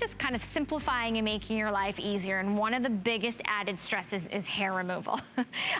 just kind of simplifying and making your life easier. And one of the biggest added stresses is hair removal.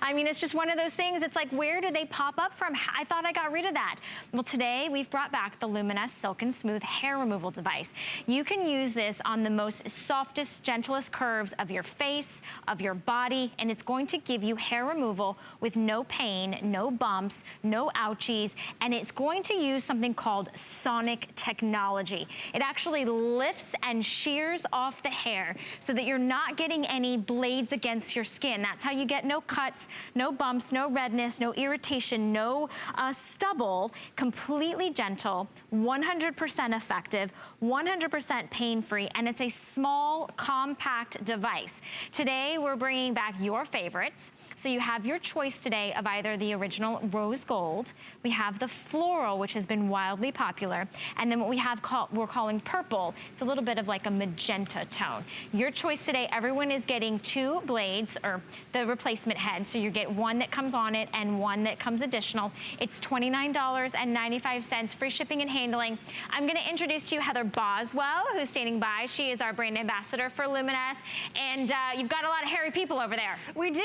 I mean, it's just one of those things. It's like, where do they pop up from? I thought I got rid of that. Well, today we've brought back the Luminess Silk and Smooth Hair Removal Device. You can use this on the most softest, gentlest curves of your face, of your body, and it's going to give you hair removal with no pain, no bumps, no ouchies, and it's going to use something called sonic technology. It actually lifts and shears off the hair so that you're not getting any blades against your skin. That's how you get no cuts, no bumps, no redness, no irritation, no stubble. Completely gentle, 100% effective, 100% pain-free, and it's a small, compact device. Today, we're bringing back your favorites. So you have your choice today of either the original rose gold, we have the floral, which has been wildly popular, and then what we have we're calling purple. It's a little bit of like a magenta tone. Your choice today, everyone is getting 2 blades, or the replacement head, so you get one that comes on it and one that comes additional. It's $29.95, free shipping and handling. I'm gonna introduce to you Heather Boswell, who's standing by. She is our brand ambassador for Luminess, and you've got a lot of hairy people over there. We do,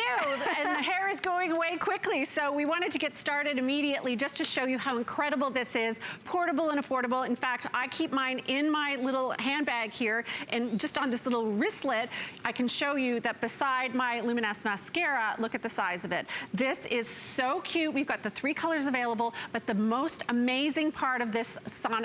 and the hair is going away quickly, so we wanted to get started immediately just to show you how incredible this is, portable and affordable. In fact, I keep mine in my little handbag here, and just on this little wristlet, I can show you that beside my Luminess mascara, look at the size of it. This is so cute. We've got the 3 colors available, but the most amazing part of this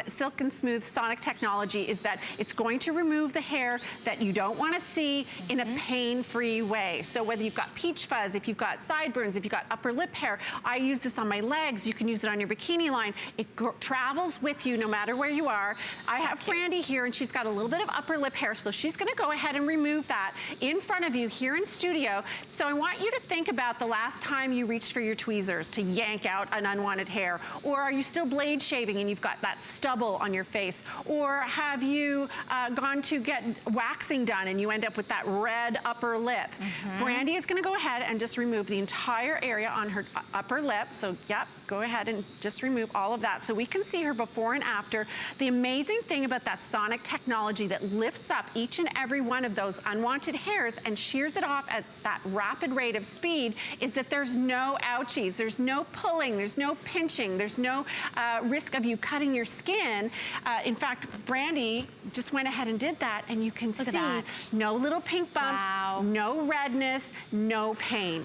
Silk and Smooth Sonic technology is that it's going to remove the hair that you don't want to see in a pain-free way. So whether you've got peach fuzz, if you've got sideburns, if you've got upper lip hair, I use this on my legs. You can use it on your bikini line. It travels with you no matter where you are. I have Brandy here, and she's got a little bit of upper lip hair, so she's gonna go ahead and remove that in front of you here in studio. So I want you to think about the last time you reached for your tweezers to yank out an unwanted hair. Or are you still blade shaving and you've got that stubble on your face? Or have you gone to get waxing done and you end up with that red upper lip? Brandy is gonna go ahead and just remove the entire area on her upper lip. So yep, go ahead and just remove all of that so we can see her before and after. The amazing thing about that sonic technology that lifts up each and every one of those unwanted hairs and shears it off at that rapid rate of speed is that there's no ouchies, there's no pulling, there's no pinching, there's no risk of you cutting your skin. In fact, Brandy just went ahead and did that, and you can see no little pink bumps, no redness, no pain.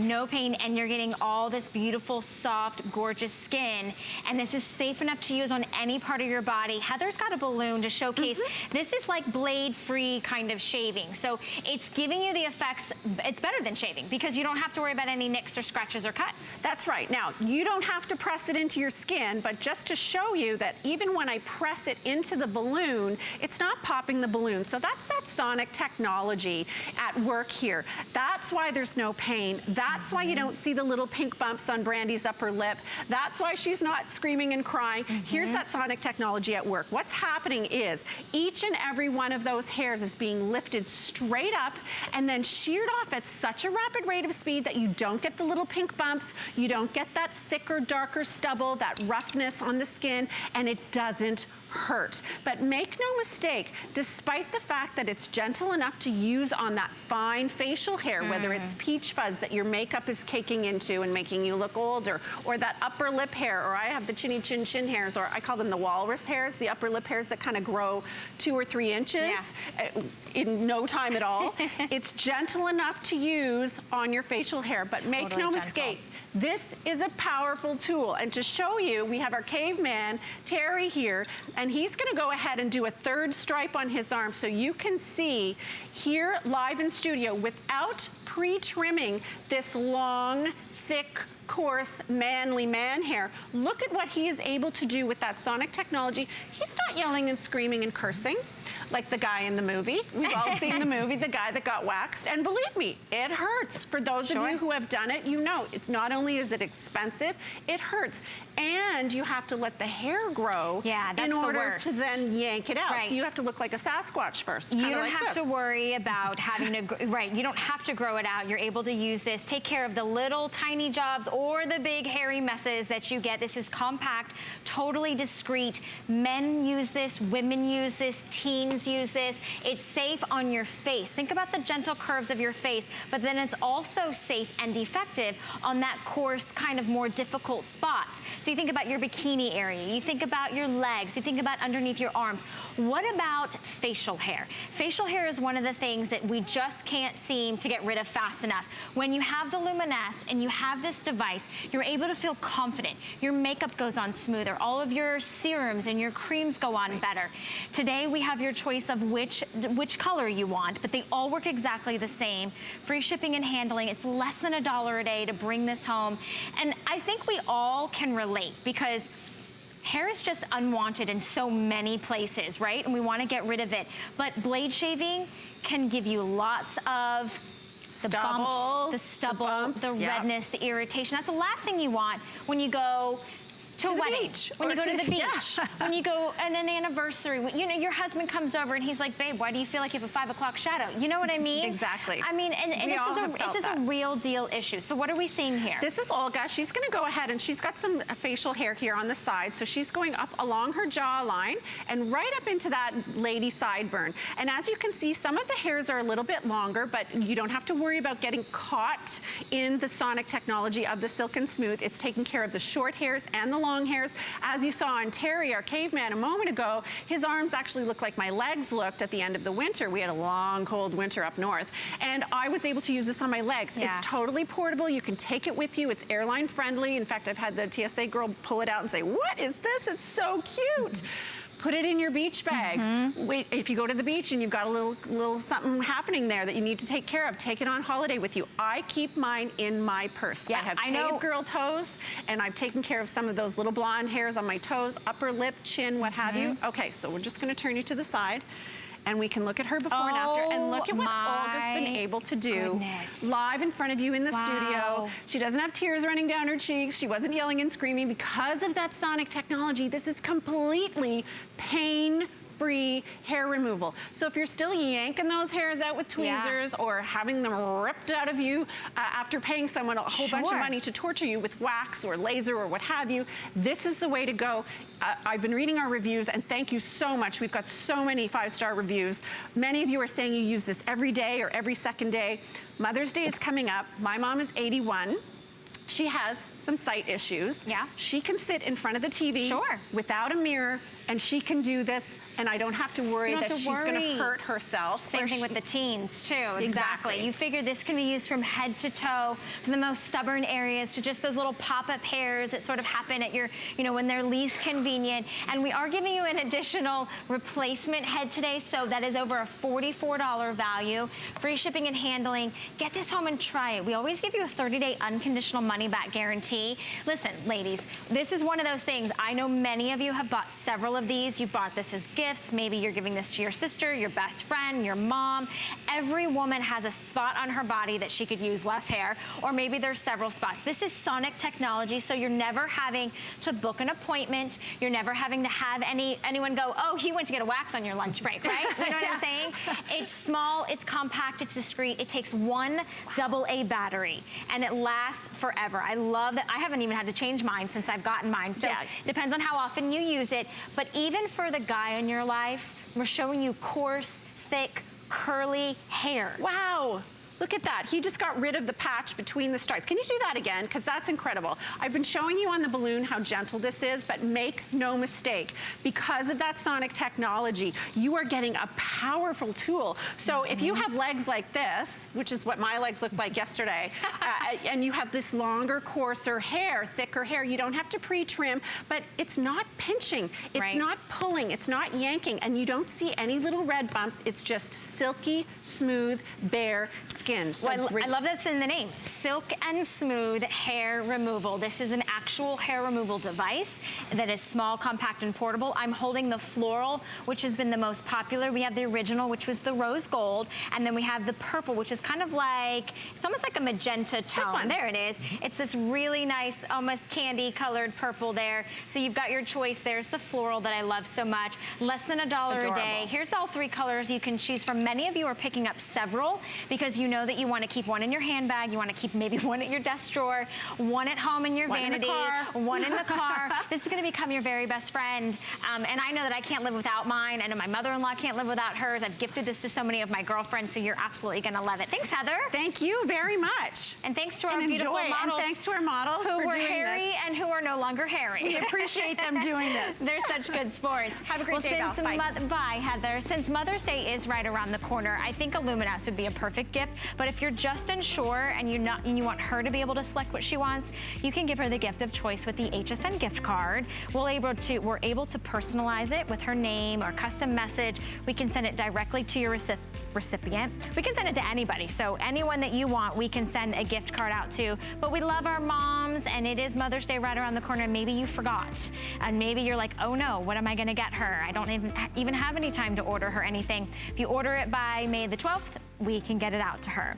No pain, and you're getting all this beautiful, soft, gorgeous skin. And this is safe enough to use on any part of your body. Heather's got a balloon to showcase. This is like blade-free kind of shaving. So it's giving you the effects, it's better than shaving because you don't have to worry about any nicks or scratches or cuts. That's right. Now, you don't have to press it into your skin, but just to show you that even when I press it into the balloon, it's not popping the balloon. So that's that sonic technology at work here. That's why there's no pain. That's why you don't see the little pink bumps on Brandy's upper lip. That's why she's not screaming and crying. Here's that sonic technology at work. What's happening is each and every one of those hairs is being lifted straight up and then sheared off at such a rapid rate of speed that you don't get the little pink bumps, you don't get that thicker, darker stubble, that roughness on the skin, and it doesn't hurt. But make no mistake, despite the fact that it's gentle enough to use on that fine facial hair, whether it's peach fuzz that your makeup is caking into and making you look older, or that upper lip hair, or I have the chinny chin chin hairs, or I call them the walrus hairs, the upper lip hairs that kind of grow 2 or 3 inches in no time at all. It's gentle enough to use on your facial hair, but make no mistake, this is a powerful tool. And to show you, we have our caveman, Terry, here, and he's gonna go ahead and do a 3rd stripe on his arm so you can see here live in studio without pre-trimming this long, thick, coarse, manly man hair. Look at what he is able to do with that sonic technology. He's not yelling and screaming and cursing like the guy in the movie. We've all seen the movie, the guy that got waxed. And believe me, it hurts. For those of you who have done it, you know, it's not only is it expensive, it hurts. And you have to let the hair grow in order to then yank it out. So you have to look like a Sasquatch first. You don't have to worry about having to, you don't have to grow it out. You're able to use this, take care of the little tiny tiny jobs or the big hairy messes that you get. This is compact, totally discreet. Men use this, women use this, teens use this. It's safe on your face. Think about the gentle curves of your face, but then it's also safe and effective on that coarse, kind of more difficult spots. So you think about your bikini area, you think about your legs, you think about underneath your arms. What about facial hair? Facial hair is one of the things that we just can't seem to get rid of fast enough. When you have the Luminess and you have this device, you're able to feel confident. Your makeup goes on smoother. All of your serums and your creams go on better. Today we have your choice of which color you want, but they all work exactly the same. Free shipping and handling. It's less than $1 a day to bring this home. And I think we all can relate because hair is just unwanted in so many places, right? And we want to get rid of it. But blade shaving can give you lots of the bumps, the stubble, the redness, the irritation. That's the last thing you want when you go to a wedding, when you go to the beach, when you go on an anniversary, when, you know, your husband comes over and he's like, babe, why do you feel like you have a 5 o'clock shadow? You know what I mean? Exactly. I mean, and it's just a real deal issue. So what are we seeing here? This is Olga. She's gonna go ahead and she's got some facial hair here on the side. So she's going up along her jawline and right up into that lady sideburn. And as you can see, some of the hairs are a little bit longer, but you don't have to worry about getting caught in the sonic technology of the Silk and Smooth. It's taking care of the short hairs and the long hairs. As you saw on Terry, our caveman, a moment ago, his arms actually look like my legs looked at the end of the winter. We had a long, cold winter up north. And I was able to use this on my legs. Yeah. It's totally portable. You can take it with you. It's airline friendly. In fact, I've had the TSA girl pull it out and say, what is this? It's so cute. Put it in your beach bag. Wait, if you go to the beach and you've got a little something happening there that you need to take care of, take it on holiday with you. I keep mine in my purse. Yeah, I have cave girl toes, and I've taken care of some of those little blonde hairs on my toes, upper lip, chin, what have you. Okay, so we're just gonna turn you to the side. And we can look at her before and after and look at what Olga's been able to do live in front of you in the studio. She doesn't have tears running down her cheeks. She wasn't yelling and screaming because of that sonic technology. This is completely pain-free hair removal. So if you're still yanking those hairs out with tweezers or having them ripped out of you after paying someone a whole bunch of money to torture you with wax or laser or what have you, this is the way to go. I've been reading our reviews and thank you so much. We've got so many 5-star reviews. Many of you are saying you use this every day or every second day. Mother's Day is coming up. My mom is 81. She has some sight issues. Yeah. She can sit in front of the TV without a mirror and she can do this and I don't have to worry that she's gonna hurt herself. Same thing with the teens too, exactly. You figure this can be used from head to toe, from the most stubborn areas to just those little pop-up hairs that sort of happen at your, you know, when they're least convenient. And we are giving you an additional replacement head today, so that is over a $44 value. Free shipping and handling. Get this home and try it. We always give you a 30-day unconditional money-back guarantee. Listen, ladies, this is one of those things. I know many of you have bought several of these. You've bought this as gifts. Maybe you're giving this to your sister, your best friend, your mom. Every woman has a spot on her body that she could use less hair, or maybe there's several spots. This is sonic technology, so you're never having to book an appointment. You're never having to have anyone go, oh, you went to get a wax on your lunch break, right? You know what I'm saying? It's small, it's compact, it's discreet. It takes one AA battery, and it lasts forever. I love that. I haven't even had to change mine since I've gotten mine, so depends on how often you use it. But even for the guy in your life, we're showing you coarse, thick, curly hair. Wow. Look at that. He just got rid of the patch between the stripes. Can you do that again? Because that's incredible. I've been showing you on the balloon how gentle this is, but make no mistake. Because of that sonic technology, you are getting a powerful tool. So if you have legs like this, which is what my legs looked like yesterday, and you have this longer, coarser hair, thicker hair, you don't have to pre-trim, but it's not pinching. It's not pulling. It's not yanking. And you don't see any little red bumps. It's just silky, smooth, bare skin. So well, I love that's in the name. Silk and Smooth Hair Removal. This is an actual hair removal device that is small, compact, and portable. I'm holding the floral, which has been the most popular. We have the original, which was the rose gold, and then we have the purple, which is kind of like, it's almost like a magenta tone. There it is. It's this really nice, almost candy-colored purple there. So you've got your choice. There's the floral that I love so much. Less than $1 a day. Here's all 3 colors you can choose from. Many of you are picking up several because you know know that you want to keep one in your handbag, you want to keep maybe one at your desk drawer, one at home in your vanity, one in the car. This is going to become your very best friend. And I know that I can't live without mine. I know my mother-in-law can't live without hers. I've gifted this to so many of my girlfriends, so you're absolutely going to love it. Thanks, Heather. Thank you very much. And thanks to our beautiful models. And thanks to our models who for were doing hairy this. and who are no longer hairy. We appreciate them doing this. They're such good sports. Have a great day, Belle. Bye, Heather. Since Mother's Day is right around the corner, I think a Luminess would be a perfect gift. But if you're just unsure and you want her to be able to select what she wants, you can give her the gift of choice with the HSN gift card. We're able to personalize it with her name or custom message. We can send it directly to your recipient. We can send it to anybody. So anyone that you want, we can send a gift card out to. But we love our moms, and it is Mother's Day right around the corner. Maybe you forgot, and maybe you're like, oh no, what am I going to get her? I don't even have any time to order her anything. If you order it by May the 12th, we can get it out to her.